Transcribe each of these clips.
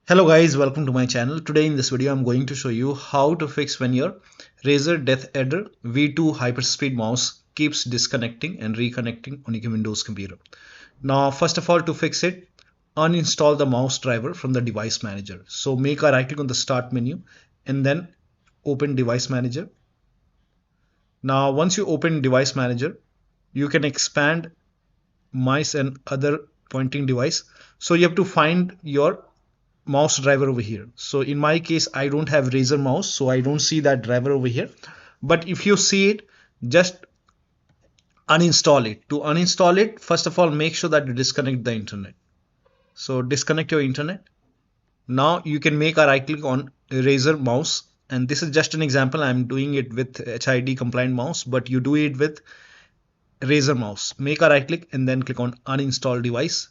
Hello guys, welcome to my channel. Today in this video I'm going to show you how to fix when your Razer DeathAdder V2 Hyperspeed mouse keeps disconnecting and reconnecting on your Windows computer. Now first of all, to fix it, uninstall the mouse driver from the device manager. So make a right click on the start menu and then open device manager. Now once you open device manager, you can expand mice and other pointing device. So you have to find your mouse driver over here. So in my case, I don't have Razer mouse, so I don't see that driver over here. But if you see it, just uninstall it. To uninstall it, first of all, make sure that you disconnect the internet. So disconnect your internet. Now you can make a right click on Razer mouse, and this is just an example. I'm doing it with HID compliant mouse, but you do it with Razer mouse. Make a right click and then click on uninstall device.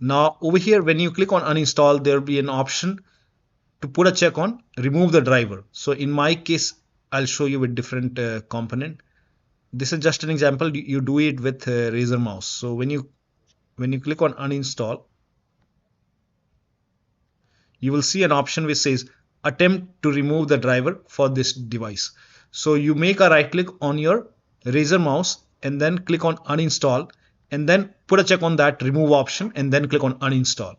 Now over here, when you click on uninstall, there will be an option to put a check on remove the driver. So in my case, I'll show you with different component. This is just an example. You do it with Razer mouse. So when you click on uninstall, you will see an option which says attempt to remove the driver for this device. So you make a right click on your Razer mouse and then click on uninstall and then put a check on that remove option and then click on uninstall.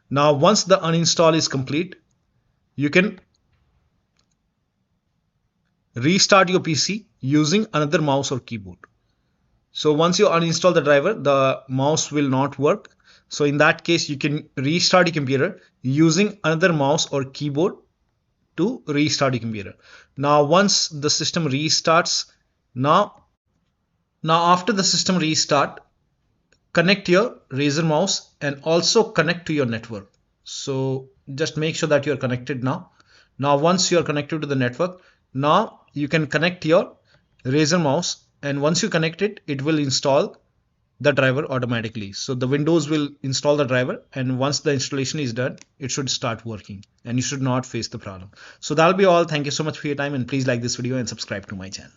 Now once the uninstall is complete, you can restart your PC using another mouse or keyboard. So once you uninstall the driver, the mouse will not work. So in that case, you can restart your computer using another mouse or keyboard to restart your computer. Now once the system restarts, now after the system restart, connect your Razer mouse and also connect to your network. So just make sure that you're connected now. Now once you're connected to the network, now you can connect your Razer mouse, and once you connect it, it will install the driver automatically. So the Windows will install the driver, and once the installation is done, it should start working and you should not face the problem. So that'll be all. Thank you so much for your time, and please like this video and subscribe to my channel.